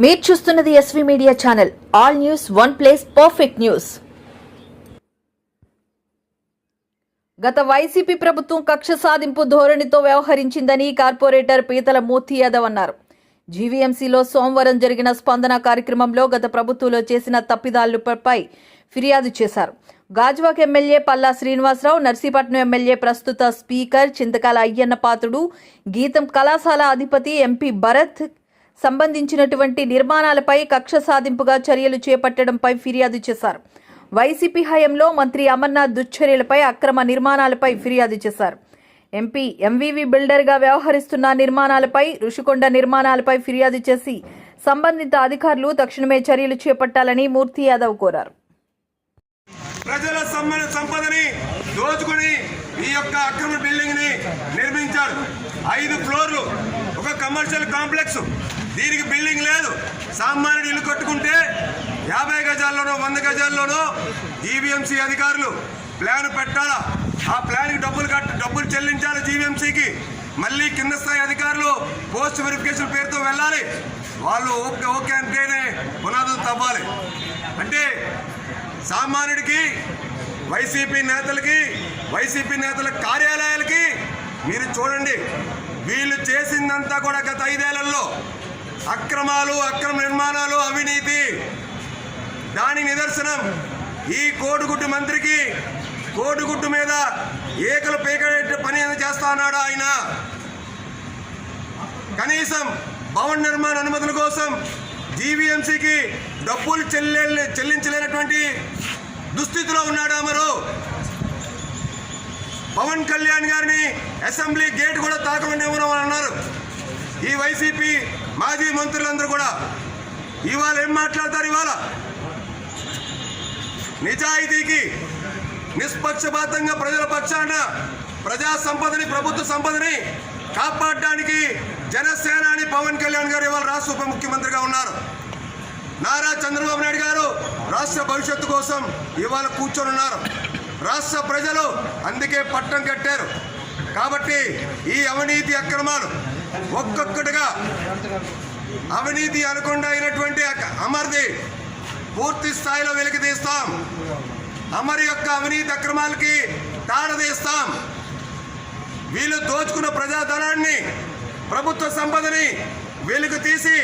మీరు చూస్తున్నది SV media channel. All news one place, perfect news. గత వైసీపీ ప్రభుత్వం కక్ష సాధింపు ధోరణితో వ్యవహరించిందని కార్పొరేటర్ పీతల మూర్తి యాదవ్ అన్నారు. జీవీఎంసీలో సోమవారం జరిగిన స్పందన కార్యక్రమంలో గత ప్రభుత్వంలో చేసిన తప్పిదాలపై ఫిర్యాదు చేశారు. గాజువాక ఎమ్మెల్యే పల్లా శ్రీనివాసరావు, నర్సీపట్నం ఎమ్మెల్యే ప్రస్తుత స్పీకర్ చింతకాల అయ్యన్న పాత్రుడు, గీతం కళాశాల అధిపతి ఎంపీ భరత్ సంబంధించినటువంటి నిర్మాణాలపై కక్ష సాధింపుగా చర్యలు చేపట్టడంపై ఫిర్యాదు చేశారు. వైసీపీ హయాంలో మంత్రి అమర్నాథ్ దుశ్చర్యలపై, అక్రమ నిర్మాణాలపై ఫిర్యాదు చేశారు. ఎంపీ ఎంవీవీ బిల్డర్గా వ్యవహరిస్తున్న నిర్మాణాలపై, రుషికొండ నిర్మాణాలపై ఫిర్యాదు చేసి సంబంధిత అధికారులు తక్షణమే చర్యలు చేపట్టాలని మూర్తి యాదవ్ కోరారు. ప్రజల సంపదని దోచుకుని ఈ యొక్క అక్రమ బిల్డింగ్ ని నిర్మించారు. 5 ఫ్లోర్లు, ఒక కమర్షియల్ కాంప్లెక్స్. దీనికి బిల్డింగ్ లేదు. సామాన్యుడు ఇల్లు కట్టుకుంటే 50 గజాల్లోనో 100 గజాల్లోనో జీవీఎంసీ అధికారులు ప్లాన్ పెట్టాలా, ఆ ప్లాన్కి డబ్బులు చెల్లించాలి జీవీఎంసీకి. మళ్ళీ కింద స్థాయి అధికారులు పోస్ట్ వెరిఫికేషన్ పేరుతో వెళ్ళాలి. వాళ్ళు ఓకే అంటేనే పునాదులు తవ్వాలి. అంటే సామాన్యుడికి, వైసీపీ నేతల కార్యాలయాలకి మీరు చూడండి, వీళ్ళు చేసిందంతా కూడా గత 5 ఏళ్లలో అక్రమాలు, అక్రమ నిర్మాణాలు, అవినీతి. దాని నిదర్శనం ఈ కోడిగుడ్డు మంత్రికి కోడిగుడ్డు మీద ఏకలు పేకడే పని చేస్తా అన్నాడు ఆయన. కనీసం భవన నిర్మాణ అనుమతుల కోసం జీవీఎంసీకి డబ్బులు చెల్లించలేనటువంటి దుస్థితిలో ఉన్నాడు అమరు. పవన్ కళ్యాణ్ గారిని అసెంబ్లీ గేట్ కూడా తాకమని అన్నారు. ఈ వైసీపీ మాజీ మంత్రులందరూ కూడా ఇవాళ ఏం మాట్లాడతారు? ఇవాళ నిజాయితీకి, నిష్పక్షపాతంగా ప్రజల పక్షాన ప్రజా సంపదని, ప్రభుత్వ సంపదని కాపాడడానికి జనసేనాని పవన్ కళ్యాణ్ గారు ఇవాళ రాష్ట్ర ఉప ముఖ్యమంత్రిగా ఉన్నారు. నారా చంద్రబాబు నాయుడు గారు రాష్ట్ర భవిష్యత్తు కోసం ఇవాళ కూర్చొని ఉన్నారు. రాష్ట్ర ప్రజలు అందుకే పట్టం కట్టారు. కాబట్టి ఈ అవినీతి అక్రమాలు ఒక్కొక్కటిగా, అవినీతి అనకుండా అయినటువంటి అమర్ది పూర్తి స్థాయిలో వెలికి తీస్తాం. అమర్ యొక్క అవినీతి అక్రమాలకి తాడదీస్తాం. వీళ్ళు దోచుకున్న ప్రజాధనాన్ని, ప్రభుత్వ సంపదని వెలుగు తీసి